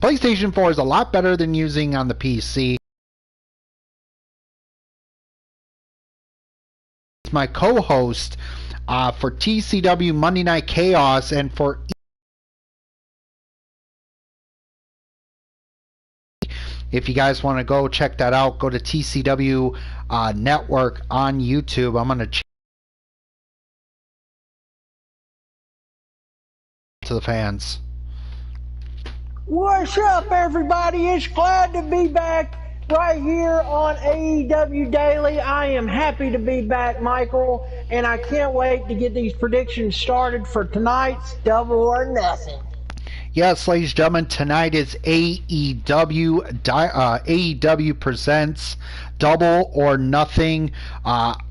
PlayStation 4 is a lot better than using on the PC. It's my co-host for TCW Monday Night Chaos, and for if you guys want to go check that out, go to TCW Network on YouTube. I'm going to to the fans. What's up, everybody? It's glad to be back right here on AEW Daily. I am happy to be back, Michael, and I can't wait to get these predictions started for tonight's Double or Nothing. Yes, ladies and gentlemen, tonight is AEW. AEW presents Double or Nothing.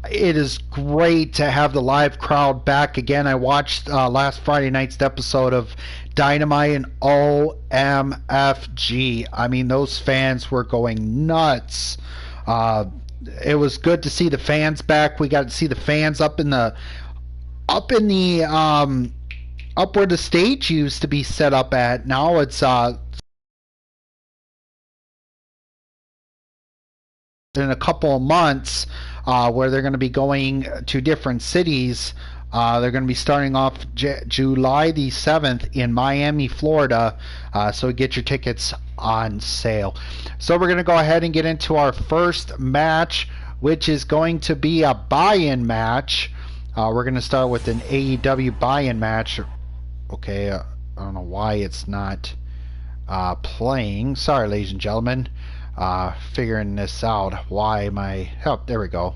It is great to have the live crowd back again. I watched last Friday night's episode of Dynamite and OMFG. I mean, those fans were going nuts. It was good to see the fans back. We got to see the fans up where the stage used to be set up at. Now it's in a couple of months where they're going to be going to different cities. They're going to be starting off July the 7th in Miami, Florida. So get your tickets on sale. So we're going to go ahead and get into our first match, which is going to be a buy-in match. We're going to start with an AEW buy-in match. Okay, I don't know why it's not playing. Sorry, ladies and gentlemen. Figuring this out. Why am I... Oh, there we go.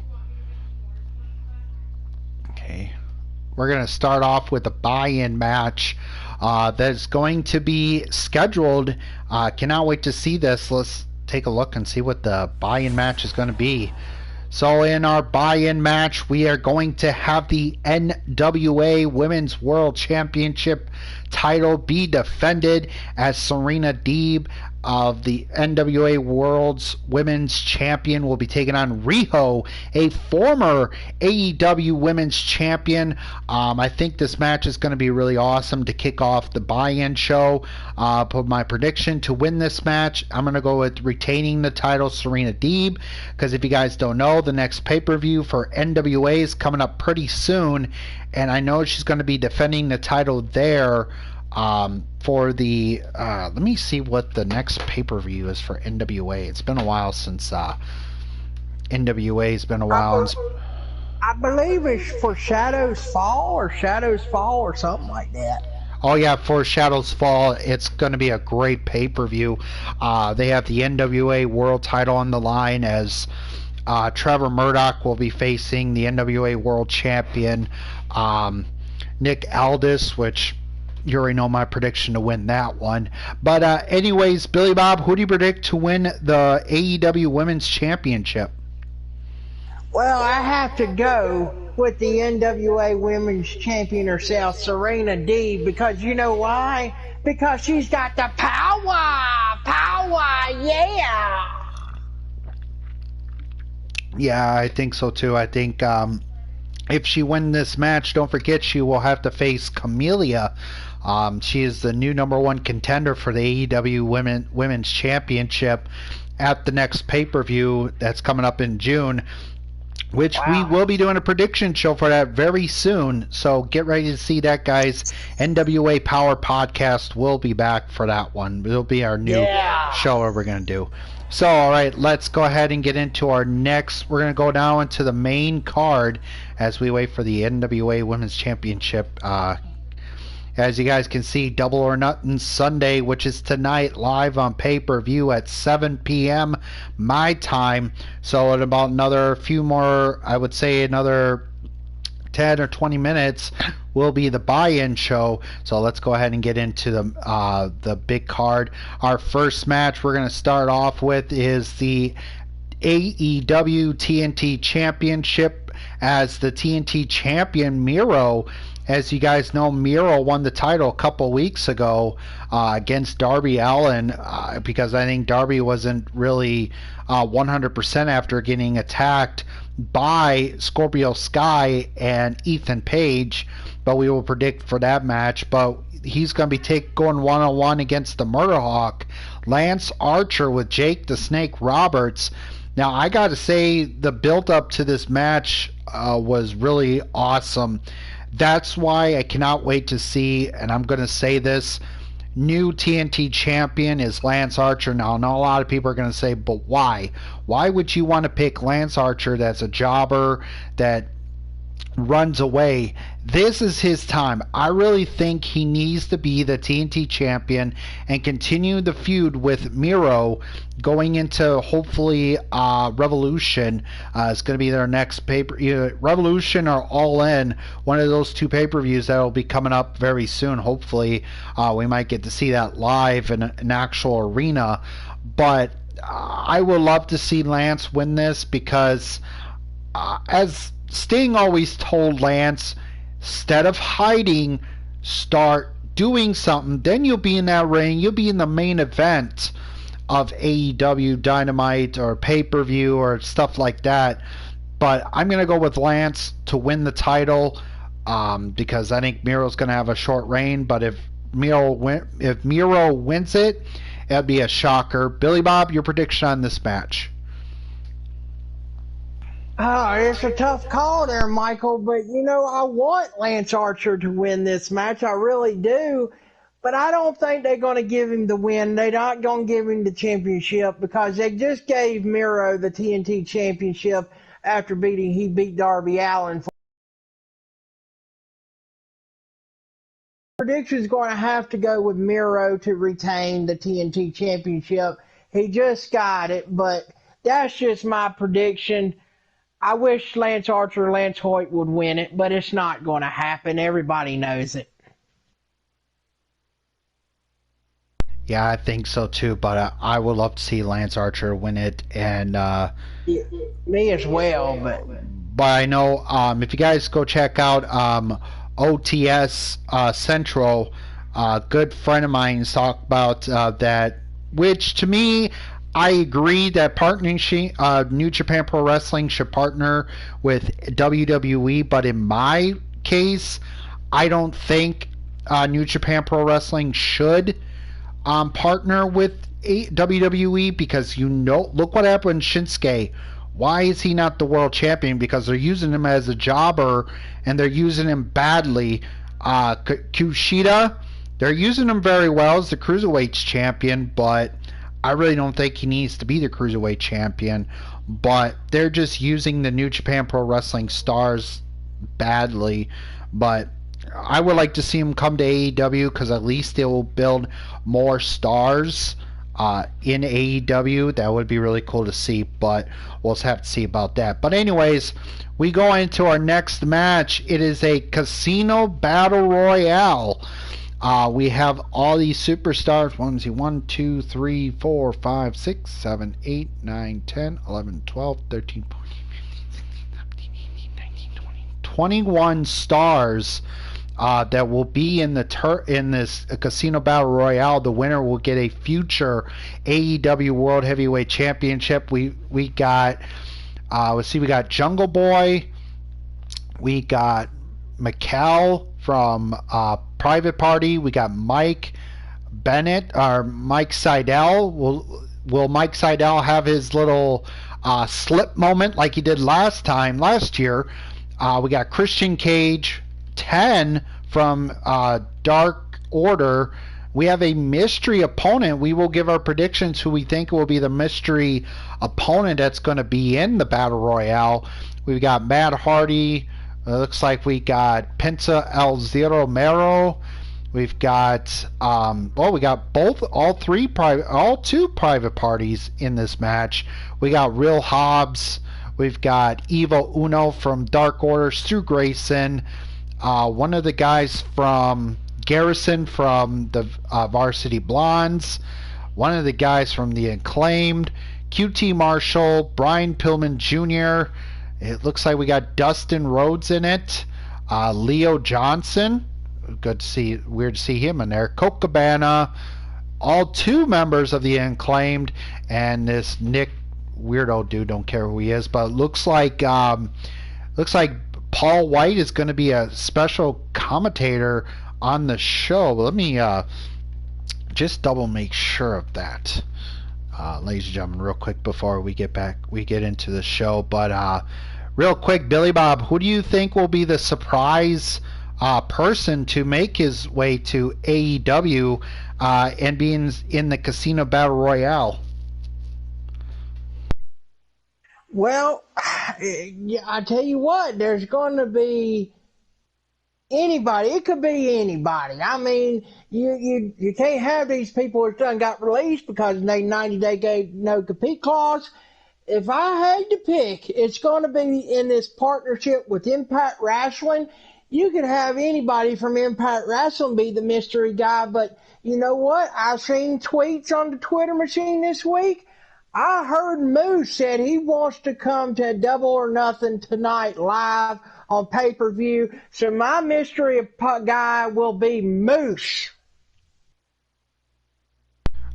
Okay. We're going to start off with a buy-in match that's going to be scheduled. Cannot wait to see this. Let's take a look and see what the buy-in match is going to be. So in our buy-in match, we are going to have the NWA Women's World Championship title be defended as Serena Deeb of the NWA World's Women's Champion will be taking on Riho, a former AEW Women's Champion. I think this match is going to be really awesome to kick off the buy-in show. But my prediction to win this match, I'm going to go with retaining the title, Serena Deeb, because if you guys don't know, the next pay-per-view for NWA is coming up pretty soon, and I know she's going to be defending the title there. For the let me see what the next pay-per-view is for NWA. It's been a while since NWA's been a while. I believe it's for Shadows Fall or something like that. Oh yeah, for Shadows Fall, it's going to be a great pay-per-view. They have the NWA World Title on the line as Trevor Murdoch will be facing the NWA World Champion Nick Aldis, which you already know my prediction to win that one. But anyways, Billy Bob, who do you predict to win the AEW Women's Championship? Well, I have to go with the NWA Women's Champion herself, Serena Deeb, because you know why? Because she's got the power! Power, yeah! Yeah, I think so too. I think if she wins this match, don't forget she will have to face Camellia. She is the new #1 contender for the AEW Women's Championship at the next pay-per-view that's coming up in June, which we will be doing a prediction show for that very soon. So get ready to see that, guys. NWA Power Podcast will be back for that one. It'll be our new show that we're going to do. So, all right, let's go ahead and get into our next. We're going to go down into the main card as we wait for the NWA Women's Championship. As you guys can see, Double or Nothing Sunday, which is tonight, live on pay-per-view at 7 p.m. my time. So in about another few more, I would say another 10 or 20 minutes, will be the buy-in show. So let's go ahead and get into the big card. Our first match we're going to start off with is the AEW TNT Championship, as the TNT champion Miro. As you guys know, Miro won the title a couple weeks ago against Darby Allin because I think Darby wasn't really 100% after getting attacked by Scorpio Sky and Ethan Page, but we will predict for that match. But he's going to be going one-on-one against the Murderhawk, Lance Archer, with Jake the Snake Roberts. Now, I got to say, the build-up to this match was really awesome. That's why I cannot wait to see, and I'm going to say this, new TNT champion is Lance Archer. Now, I know a lot of people are going to say, but why? Why would you want to pick Lance Archer that's a jobber that runs away? This is his time. I really think he needs to be the TNT champion and continue the feud with Miro going into hopefully Revolution. It's going to be their next paper, either Revolution or All In, one of those two pay-per-views that will be coming up very soon. Hopefully we might get to see that live in an actual arena. But I would love to see Lance win this because as Sting always told Lance, instead of hiding, start doing something. Then you'll be in that ring. You'll be in the main event of AEW Dynamite or pay-per-view or stuff like that. But I'm going to go with Lance to win the title because I think Miro's going to have a short reign. But if Miro wins it, it'd be a shocker. Billy Bob, your prediction on this match? Oh, it's a tough call there, Michael, but I want Lance Archer to win this match. I really do. But I don't think they're going to give him the win. They're not going to give him the championship because they just gave Miro the TNT championship after he beat Darby Allin. Prediction's going to have to go with Miro to retain the TNT championship. He just got it, but that's just my prediction. I wish Lance Archer or Lance Hoyt would win it, but it's not going to happen. Everybody knows it. Yeah, I think so too, but I would love to see Lance Archer win it, and me as well. But I know if you guys go check out OTS Central, a good friend of mine talked about that, which to me, I agree that New Japan Pro Wrestling should partner with WWE, but in my case, I don't think New Japan Pro Wrestling should partner with WWE because look what happened with Shinsuke. Why is he not the world champion? Because they're using him as a jobber and they're using him badly. Kushida, they're using him very well as the Cruiserweight champion, but I really don't think he needs to be the Cruiserweight champion, but they're just using the New Japan Pro Wrestling stars badly. But I would like to see him come to AEW because at least they will build more stars in AEW. That would be really cool to see, but we'll have to see about that. But anyways, we go into our next match. It is a Casino Battle Royale. We have all these superstars. 1, 2, 3, 4, 5, 6, 7, 8, 9, 10, 11, 12, 13, 14, 15, 16, 17, 18, 19, 20, 21 stars that will be in this Casino Battle Royale. The winner will get a future AEW World Heavyweight Championship. We got we got Jungle Boy, we got Mikkel from Private Party, we got Mike Bennett or Mike Seidel. Will Mike Seidel have his little slip moment like he did last year? We got Christian Cage, 10 from Dark Order. We have a mystery opponent. We will give our predictions who we think will be the mystery opponent that's going to be in the Battle Royale. We've got Matt Hardy. Looks like we got Penta El Zero Mero. We've got we got all two private parties in this match. We got Real Hobbs. We've got Evo Uno from Dark Order, Stu Grayson, one of the guys from Garrison from the Varsity Blondes, one of the guys from the Acclaimed, QT Marshall, Brian Pillman Jr. It looks like we got Dustin Rhodes in it, Leo Johnson. Weird to see him in there. Colt Cabana, all two members of the Acclaimed, and this Nick weirdo dude, don't care who he is, but looks like Paul White is going to be a special commentator on the show. Let me just double make sure of that, ladies and gentlemen, real quick before we get into the show. But real quick, Billy Bob, who do you think will be the surprise person to make his way to AEW and be in the Casino Battle Royale? Well, I tell you what, there's going to be anybody. It could be anybody. I mean, you can't have these people that done got released because they 90-day no compete clause. If I had to pick, it's going to be in this partnership with Impact Wrestling. You could have anybody from Impact Wrestling be the mystery guy, but you know what? I've seen tweets on the Twitter machine this week. I heard Moose said he wants to come to Double or Nothing tonight live on pay-per-view. So my mystery guy will be Moose.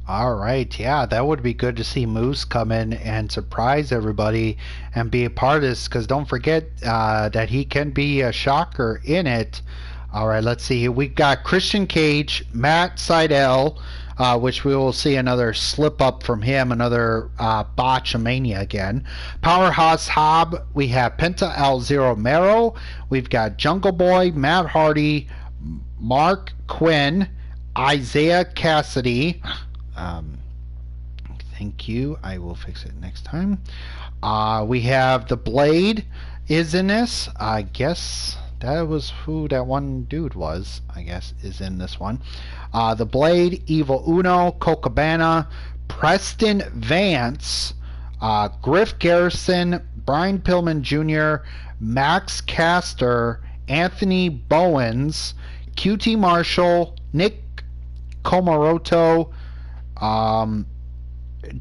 All right, yeah, that would be good to see Moose come in and surprise everybody and be a part of this, because don't forget that he can be a shocker in it. All right, let's see. We've got Christian Cage, Matt Seidel, which we will see another slip up from him, another botchamania again. Powerhouse Hobb, we have Penta El Zero Mero, we've got Jungle Boy, Matt Hardy, Mark Quinn, Isaiah Cassidy. Thank you. I will fix it next time. We have the Blade is in this. I guess that was who that one dude was. I guess is in this one. The Blade, Evil Uno, Cocabana, Preston Vance, Griff Garrison, Brian Pillman Jr., Max Caster, Anthony Bowens, QT Marshall, Nick Komoroto,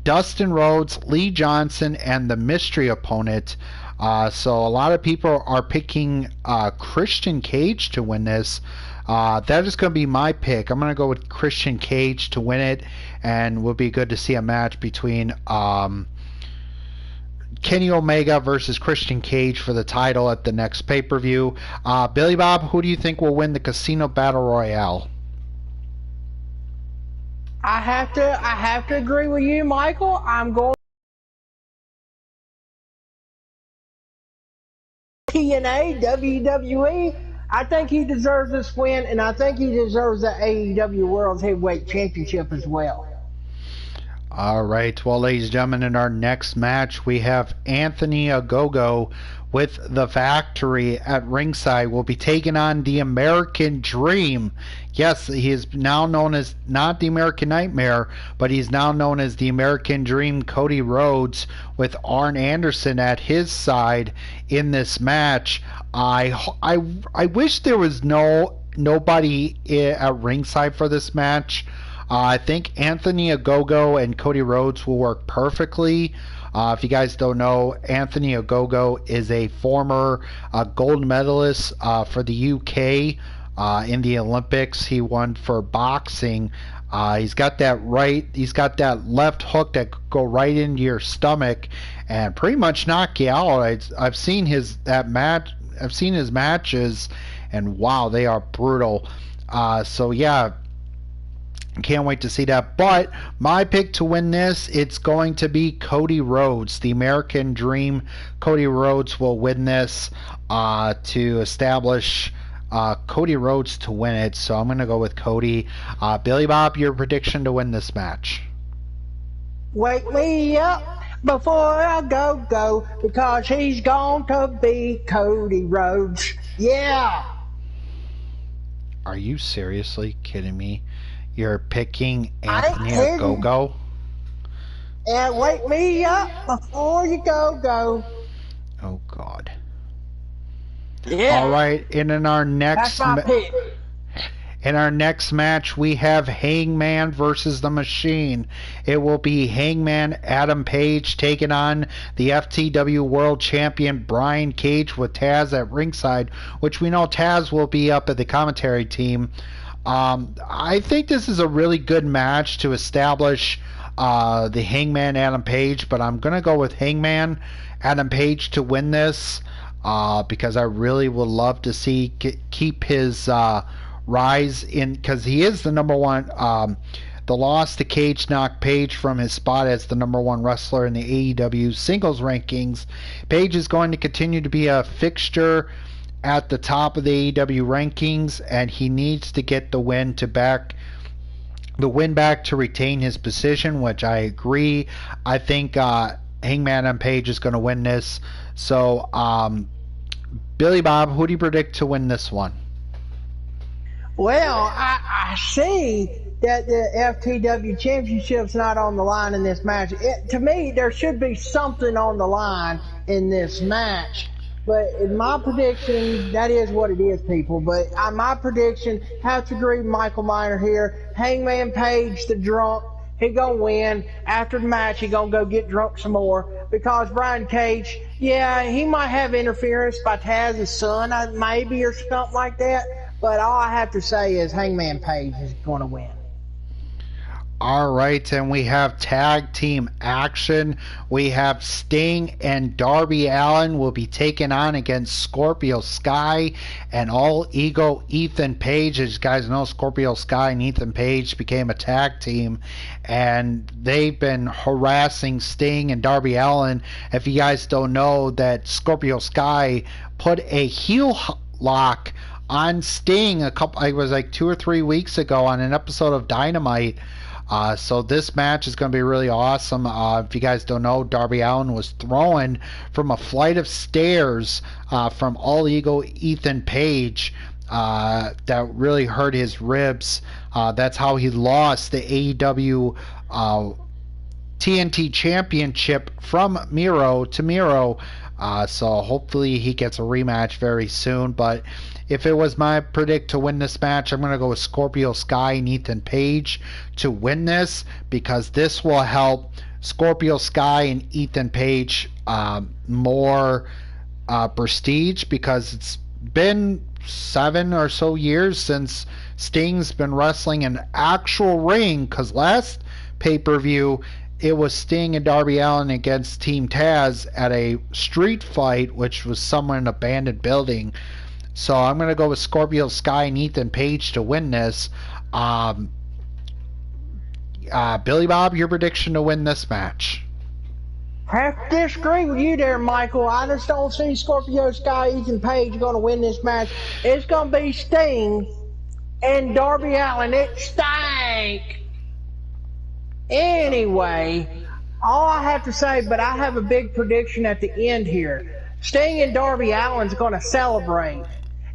Dustin Rhodes, Lee Johnson, and the mystery opponent. So a lot of people are picking Christian Cage to win this. That is going to be my pick. I'm going to go with Christian Cage to win it, and it would be good to see a match between Kenny Omega versus Christian Cage for the title at the next pay-per-view. Billy Bob, who do you think will win the Casino Battle Royale? I have to agree with you, Michael. I'm going TNA, WWE. I think he deserves this win, and I think he deserves the AEW World Heavyweight Championship as well. All right, well, ladies and gentlemen, in our next match, we have Anthony Ogogo with the Factory at ringside. Will be taking on the American Dream. Yes, he is now known as not the American Nightmare, but he's now known as the American Dream, Cody Rhodes, with Arn Anderson at his side in this match. I wish there was nobody at ringside for this match. I think Anthony Ogogo and Cody Rhodes will work perfectly. If you guys don't know, Anthony Ogogo is a former gold medalist for the UK in the Olympics. He won for boxing. He's got that left hook that could go right into your stomach and pretty much knock you out. I've seen his matches, and wow, they are brutal. So yeah. Can't wait to see that. But my pick to win this, it's going to be Cody Rhodes, the American Dream. Cody Rhodes will win this to establish Cody Rhodes to win it. So I'm going to go with Cody. Billy Bob, your prediction to win this match? Wake me up before I go, because he's going to be Cody Rhodes. Yeah. Are you seriously kidding me? You're picking Anthony Ogogo? And wake me up before you go. Oh, God. Yeah. All right, and in our next match, we have Hangman versus the Machine. It will be Hangman Adam Page taking on the FTW World Champion Brian Cage with Taz at ringside, which we know Taz will be up at the commentary team. I think this is a really good match to establish the Hangman Adam Page, but I'm going to go with Hangman Adam Page to win this because I really would love to see keep his rise in, because he is the number one. The loss to Cage knocked Page from his spot as the number one wrestler in the AEW singles rankings. Page is going to continue to be a fixture at the top of the AEW rankings, and he needs to get the win back to retain his position, which I agree. I think Hangman and Page is going to win this. So, Billy Bob, who do you predict to win this one? Well, I see that the FTW Championship's not on the line in this match. To me, there should be something on the line in this match. But in my prediction, that is what it is, people. But my prediction, have to agree with Michael Miner here. Hangman Page, the drunk, he gonna win. After the match, he gonna go get drunk some more. Because Brian Cage, yeah, he might have interference by Taz's son, maybe, or something like that. But all I have to say is Hangman Page is gonna win. All right, and we have tag team action. We have Sting and Darby Allin will be taken on against Scorpio Sky and All Ego Ethan Page. As you guys know, Scorpio Sky and Ethan Page became a tag team, and they've been harassing Sting and Darby Allin. If you guys don't know, that Scorpio Sky put a heel lock on Sting it was like 2 or 3 weeks ago on an episode of Dynamite. So this match is going to be really awesome. If you guys don't know, Darby Allin was thrown from a flight of stairs from All Ego Ethan Page that really hurt his ribs. That's how he lost the AEW TNT Championship from Miro to Miro. So hopefully he gets a rematch very soon. But if it was my predict to win this match, I'm going to go with Scorpio Sky and Ethan Page to win this, because this will help Scorpio Sky and Ethan Page more prestige, because it's been 7 or so years since Sting's been wrestling an actual ring, because last pay-per-view it was Sting and Darby Allin against Team Taz at a street fight, which was somewhere in an abandoned building. So I'm going to go with Scorpio Sky and Ethan Page to win this. Billy Bob, your prediction to win this match? I have to disagree with you there, Michael. I just don't see Scorpio Sky, Ethan Page going to win this match. It's going to be Sting and Darby Allin. It stank. Anyway, all I have to say, but I have a big prediction at the end here. Sting and Darby Allin's going to celebrate.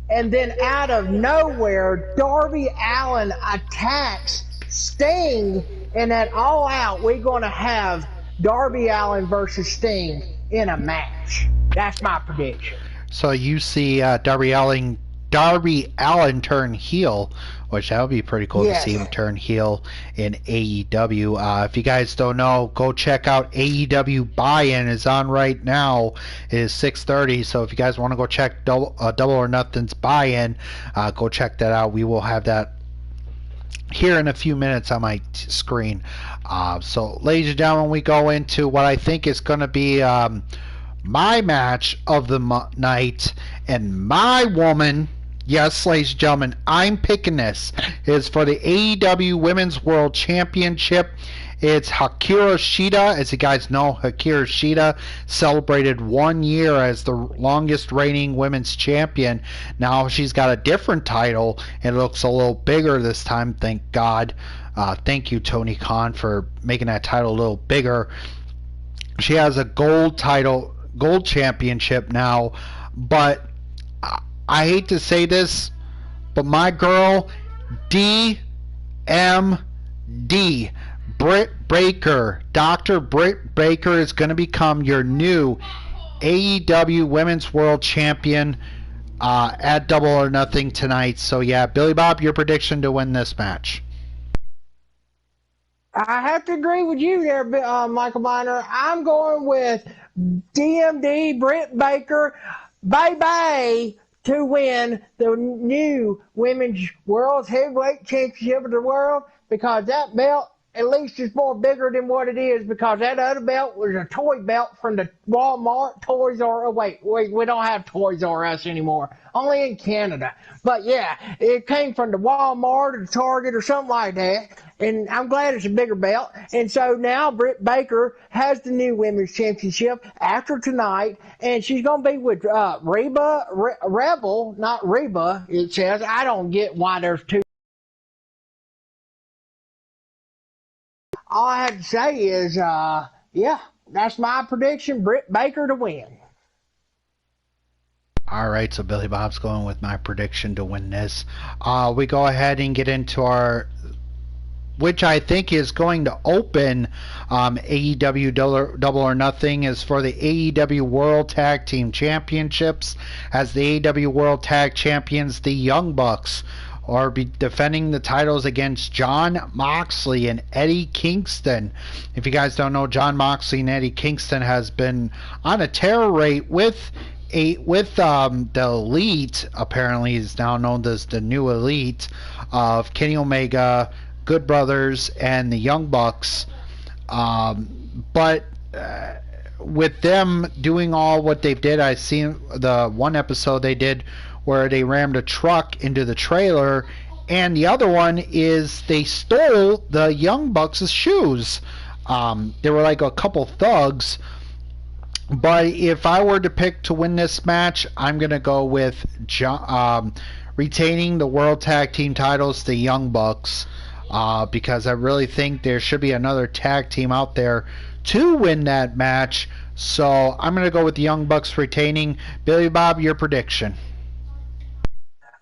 And then out of nowhere, Darby Allin attacks Sting. And at All Out, we're going to have Darby Allin versus Sting in a match. That's my prediction. So you see Darby Allin turn heel, which that would be pretty cool to see him turn heel in AEW. If you guys don't know, go check out AEW Buy-In. Is on right now. It is 6:30, so if you guys want to go check Double or Nothing's Buy-In, go check that out. We will have that here in a few minutes on my screen. So ladies and gentlemen, we go into what I think is going to be my match of the night, and my woman, yes, ladies and gentlemen, I'm picking this, is for the AEW Women's World Championship. It's Hikaru Shida. As you guys know, Hikaru Shida celebrated 1 year as the longest reigning women's champion. Now she's got a different title. It looks a little bigger this time, thank God. Thank you, Tony Khan, for making that title a little bigger. She has a gold championship now, but I hate to say this, but my girl, DMD, Britt Baker, Dr. Britt Baker, is going to become your new AEW Women's World Champion at Double or Nothing tonight. So yeah, Billy Bob, your prediction to win this match? I have to agree with you there, Michael Miner. I'm going with DMD, Britt Baker, bye-bye, to win the new Women's World Heavyweight Championship of the world, because that belt at least it's more bigger than what it is, because that other belt was a toy belt from the Walmart, Toys R Us. Wait, we don't have Toys R Us anymore, only in Canada. But yeah, it came from the Walmart or the Target or something like that. And I'm glad it's a bigger belt. And so now Britt Baker has the new women's championship after tonight, and she's going to be with Rebel, not Reba, it says. I don't get why there's two. All I have to say is, yeah, that's my prediction. Britt Baker to win. All right, so Billy Bob's going with my prediction to win this. We go ahead and get into our, which I think is going to open AEW Double or Nothing, is for the AEW World Tag Team Championships, as the AEW World Tag Champions, the Young Bucks, are be defending the titles against Jon Moxley and Eddie Kingston. If you guys don't know, Jon Moxley and Eddie Kingston has been on a tear rate with the Elite. Apparently is now known as the New Elite of Kenny Omega, Good Brothers, and the Young Bucks. But with them doing all what they did, I seen the one episode they did where they rammed a truck into the trailer, and the other one is they stole the Young Bucks' shoes. They were like a couple thugs. But if I were to pick to win this match, I'm going to go with retaining the World Tag Team titles, the Young Bucks, because I really think there should be another tag team out there to win that match. So I'm going to go with the Young Bucks retaining. Billy Bob, your prediction?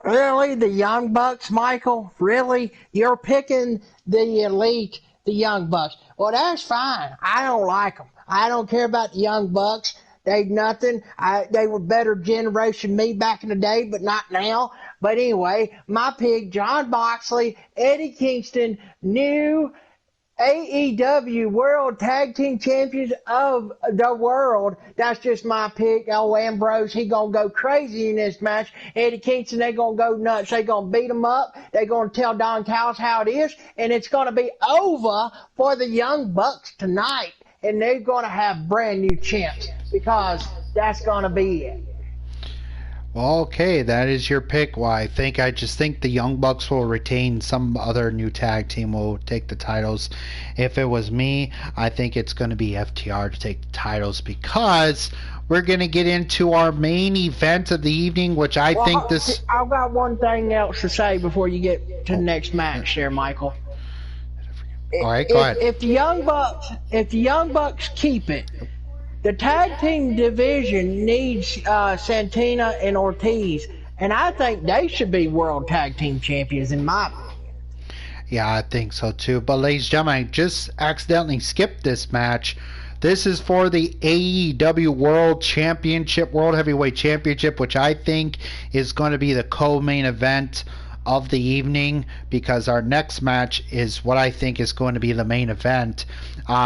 Really? The Young Bucks, Michael? Really? You're picking the Elite, the Young Bucks. Well, that's fine. I don't like them. I don't care about the Young Bucks. They nothing. They were better generation me back in the day, but not now. But anyway, my pick, Jon Moxley, Eddie Kingston, new AEW World Tag Team Champions of the world. That's just my pick. Oh, Ambrose, he gonna go crazy in this match. Eddie Kingston, they gonna go nuts. They gonna beat him up. They gonna tell Don Callis how it is, and it's gonna be over for the Young Bucks tonight. And they're gonna have brand new champs, because that's gonna be it. Well, okay, that is your pick. Well, I just think the Young Bucks will retain. Some other new tag team will take the titles. If it was me, I think it's going to be FTR to take the titles, because we're going to get into our main event of the evening, which I've got one thing else to say before you get to the next match there, Michael. All right, go ahead. If the Young Bucks keep it, the tag team division needs Santina and Ortiz, and I think they should be World Tag Team Champions in my opinion. Yeah, I think so too. But ladies and gentlemen, I just accidentally skipped this match. This is for the AEW World Championship, World Heavyweight Championship, which I think is going to be the co-main event of the evening, because our next match is what I think is going to be the main event.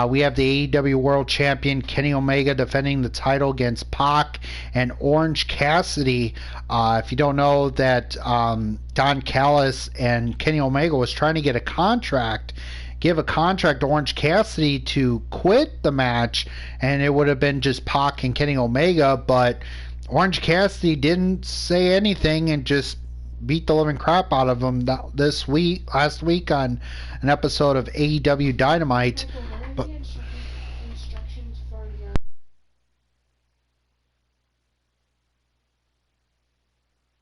We have the AEW World Champion Kenny Omega defending the title against Pac and Orange Cassidy. If you don't know that, Don Callis and Kenny Omega was trying to give a contract to Orange Cassidy to quit the match, and it would have been just Pac and Kenny Omega, but Orange Cassidy didn't say anything and just beat the living crap out of him last week on an episode of AEW Dynamite. But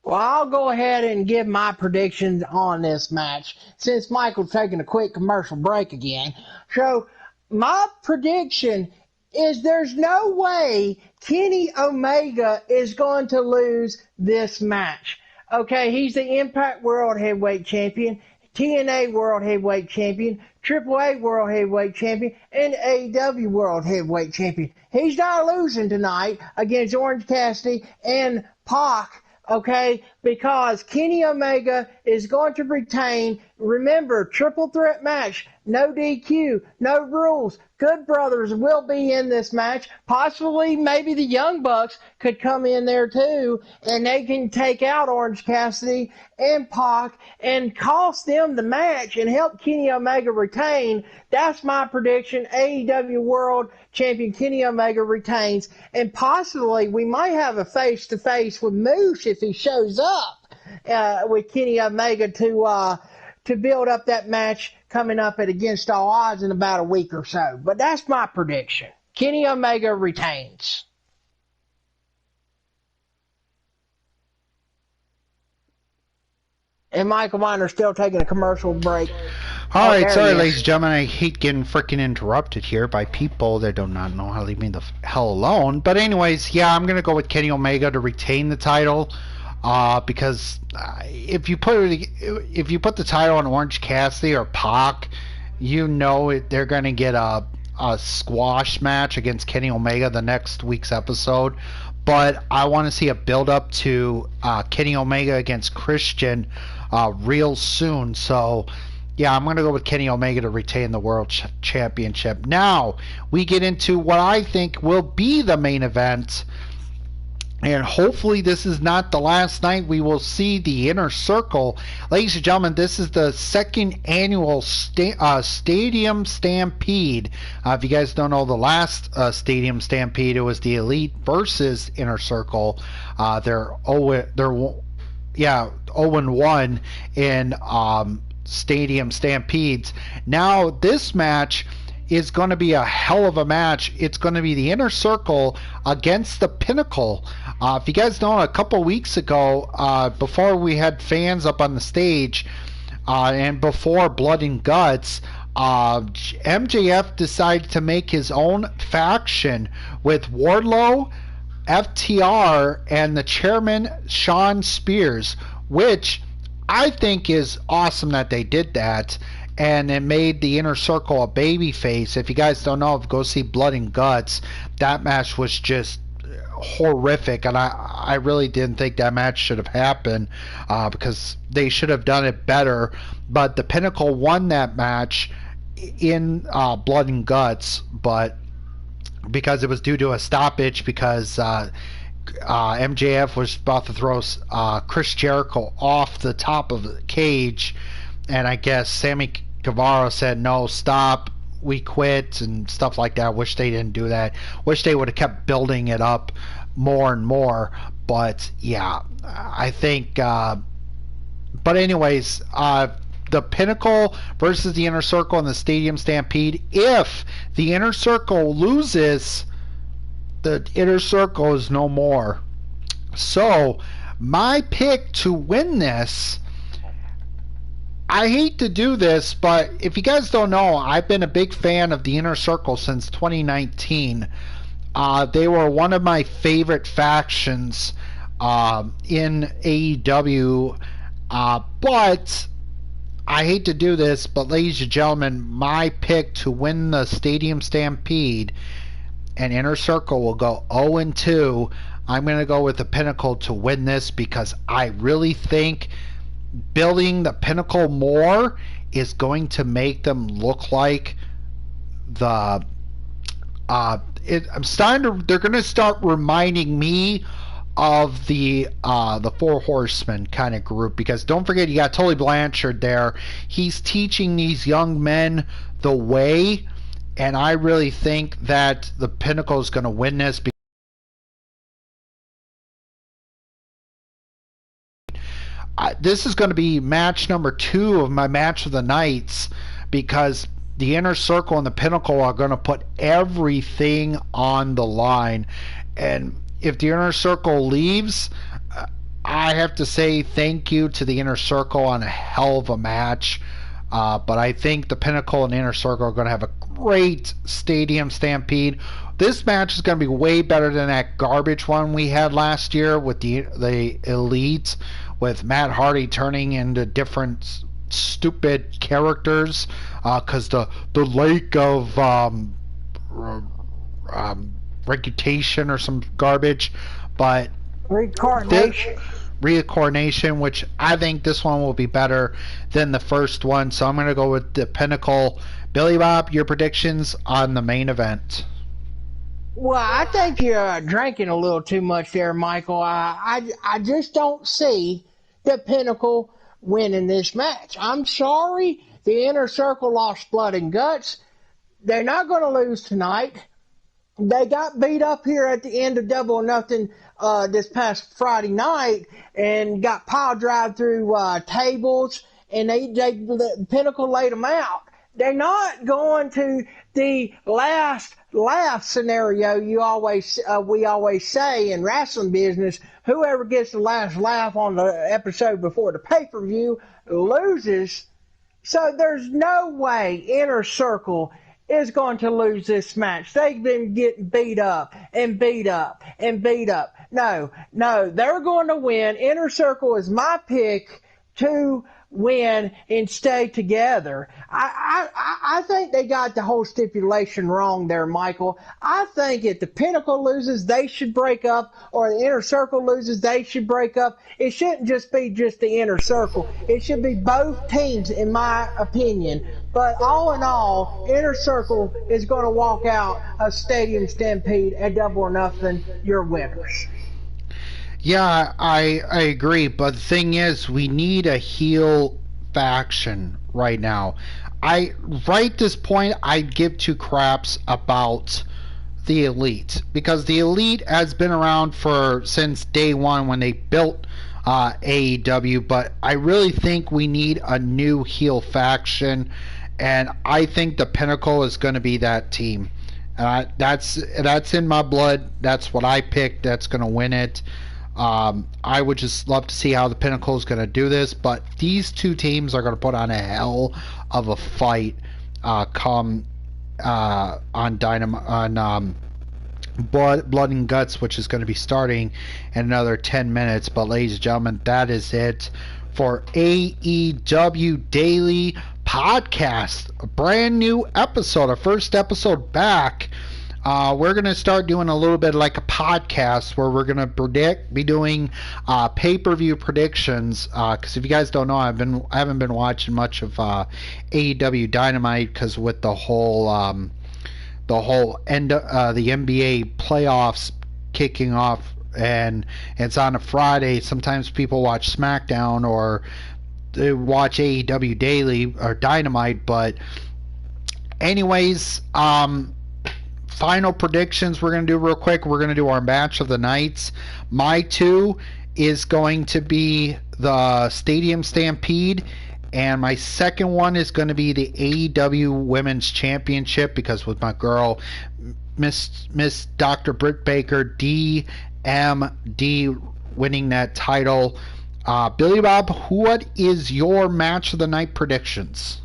well, I'll go ahead and give my predictions on this match, since Michael's taking a quick commercial break again. So my prediction is there's no way Kenny Omega is going to lose this match. Okay, he's the Impact World Heavyweight Champion, TNA World Heavyweight Champion, AAA World Heavyweight Champion, and AEW World Heavyweight Champion. He's not losing tonight against Orange Cassidy and Pac, okay? because Kenny Omega is going to retain. Remember, triple threat match, no DQ, no rules. Good Brothers will be in this match. Possibly, maybe the Young Bucks could come in there too, and they can take out Orange Cassidy and Pac and cost them the match and help Kenny Omega retain. That's my prediction. AEW World Champion Kenny Omega retains, and possibly we might have a face-to-face with Moose if he shows up with Kenny Omega to build up that match coming up at Against All Odds in about a week or so. But that's my prediction. Kenny Omega retains. And Michael Miner's still taking a commercial break. Alright, sorry ladies and gentlemen, I hate getting freaking interrupted here by people that do not know how to leave me the hell alone. But anyways, yeah, I'm going to go with Kenny Omega to retain the title. Because if you put the title on Orange Cassidy or Pac, you know they're going to get a squash match against Kenny Omega the next week's episode. But I want to see a build up to Kenny Omega against Christian real soon. So yeah, I'm going to go with Kenny Omega to retain the World Championship. Now we get into what I think will be the main event. And hopefully this is not the last night we will see the Inner Circle. Ladies and gentlemen, this is the second annual Stadium Stampede. If you guys don't know the last Stadium Stampede, it was the Elite versus Inner Circle. They're 0-1 in Stadium Stampedes. Now this match is going to be a hell of a match. It's going to be the Inner Circle against the Pinnacle. If you guys know, a couple weeks ago, before we had fans up on the stage, and before Blood and Guts, MJF decided to make his own faction with Wardlow, FTR, and the chairman, Sean Spears, which I think is awesome that they did that. And it made the Inner Circle a babyface. If you guys don't know, go see Blood and Guts. That match was just horrific, and I really didn't think that match should have happened because they should have done it better. But the Pinnacle won that match in Blood and Guts, but because it was due to a stoppage, because MJF was about to throw Chris Jericho off the top of the cage. And I guess Sammy Guevara said, no, stop, we quit, and stuff like that. Wish they didn't do that. Wish they would have kept building it up more and more. But, yeah, I think... but anyways, the Pinnacle versus the Inner Circle in the Stadium Stampede. If the Inner Circle loses, the Inner Circle is no more. So, my pick to win this... I hate to do this, but if you guys don't know, I've been a big fan of the Inner Circle since 2019. They were one of my favorite factions in AEW, but I hate to do this, but ladies and gentlemen, my pick to win the Stadium Stampede, and Inner Circle will go 0-2. I'm going to go with the Pinnacle to win this because I really think building the Pinnacle more is going to make them look like the they're going to start reminding me of the Four Horsemen kind of group, because don't forget you got Tully Blanchard there. He's teaching these young men the way, and I really think that the Pinnacle is going to win this. This is going to be match number 2 of my match of the nights, because the Inner Circle and the Pinnacle are going to put everything on the line. And if the Inner Circle leaves, I have to say thank you to the Inner Circle on a hell of a match. But I think the Pinnacle and the Inner Circle are going to have a great Stadium Stampede. This match is going to be way better than that garbage one we had last year with the Elite, with Matt Hardy turning into different stupid characters, because the lake of reputation or some garbage. But reincarnation. reincarnation, which I think this one will be better than the first one. So I'm going to go with the Pinnacle. Billy Bob, your predictions on the main event. Well, I think you're drinking a little too much there, Michael. I just don't see the Pinnacle winning this match. I'm sorry. The Inner Circle lost blood and guts. They're not going to lose tonight. They got beat up here at the end of Double or Nothing this past Friday night and got pile drive through tables, and the Pinnacle laid them out. They're not going to the last laugh scenario we always say in wrestling business. Whoever gets the last laugh on the episode before the pay-per-view loses. So there's no way Inner Circle is going to lose this match. They've been getting beat up and beat up and beat up. No, they're going to win. Inner Circle is my pick to win and stay together. I think they got the whole stipulation wrong there, Michael. I think if the Pinnacle loses, they should break up, or the Inner Circle loses, they should break up. It shouldn't just be just the Inner Circle. It should be both teams, in my opinion. But all in all, Inner Circle is going to walk out a Stadium Stampede at Double or Nothing. You're winners. Yeah, I agree, but the thing is, we need a heel faction right now. Right this point, I'd give two craps about the Elite, because the Elite has been around since day one when they built AEW, but I really think we need a new heel faction, and I think the Pinnacle is going to be that team. That's in my blood. That's what I picked. That's going to win it. I would just love to see how the Pinnacle is going to do this, but these two teams are going to put on a hell of a fight come on Blood and Guts, which is going to be starting in another 10 minutes. But ladies and gentlemen, that is it for AEW Daily Podcast. A brand new episode, our first episode back. We're going to start doing a little bit like a podcast where we're going to be doing pay-per-view predictions, because if you guys don't know, I haven't been watching much of AEW Dynamite, because with the whole the NBA playoffs kicking off, and it's on a Friday. Sometimes people watch SmackDown or they watch AEW Daily or Dynamite, but anyways, final predictions we're going to do real quick. We're going to do our match of the nights. My two is going to be the Stadium Stampede, and my second one is going to be the AEW Women's Championship, because with my girl, Miss Dr. Britt Baker, DMD, winning that title. Billy Bob, what is your match of the night predictions?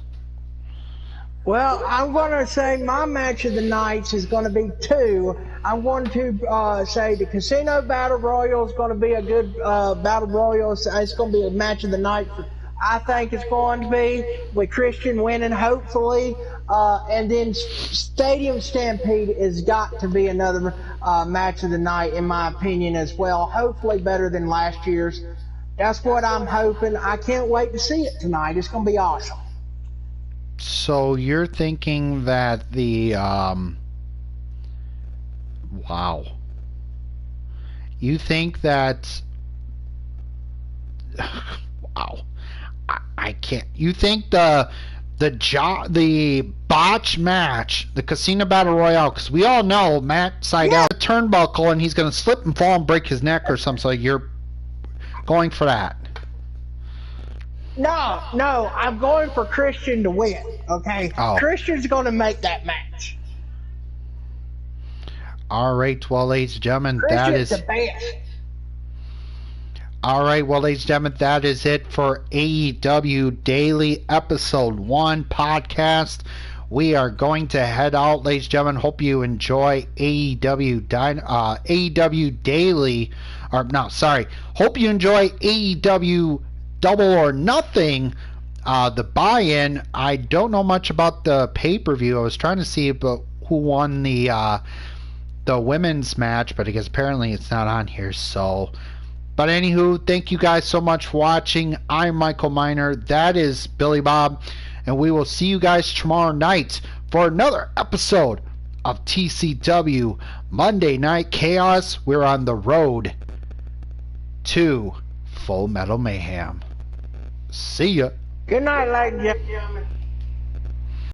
Well, I'm going to say my match of the nights is going to be two. I'm going to say the Casino Battle Royal is going to be a good Battle Royal. It's going to be a match of the night. I think it's going to be with Christian winning, hopefully. And then Stadium Stampede has got to be another match of the night, in my opinion, as well. Hopefully better than last year's. That's what I'm hoping. I can't wait to see it tonight. It's going to be awesome. So you're thinking that the wow. You think that wow. I can't. You think the botch match, the Casino Battle Royale, because we all know Matt Sydal a turnbuckle and he's going to slip and fall and break his neck or something. So you're going for that? No, I'm going for Christian to win, okay? Oh. Christian's going to make that match. All right, well, ladies and gentlemen, Christian's the best. All right, well, ladies and gentlemen, that is it for AEW Daily Episode 1 podcast. We are going to head out, ladies and gentlemen. Hope you enjoy AEW Daily, hope you enjoy AEW Double or Nothing, the buy-in. I don't know much about the pay-per-view. I was trying to see about who won the women's match, but I guess apparently it's not on here. So But anywho, thank you guys so much for watching. I'm Michael Miner. That is Billy Bob. And we will see you guys tomorrow night for another episode of TCW Monday Night Chaos. We're on the road to Full Metal Mayhem. See ya. Good night, ladies and gentlemen.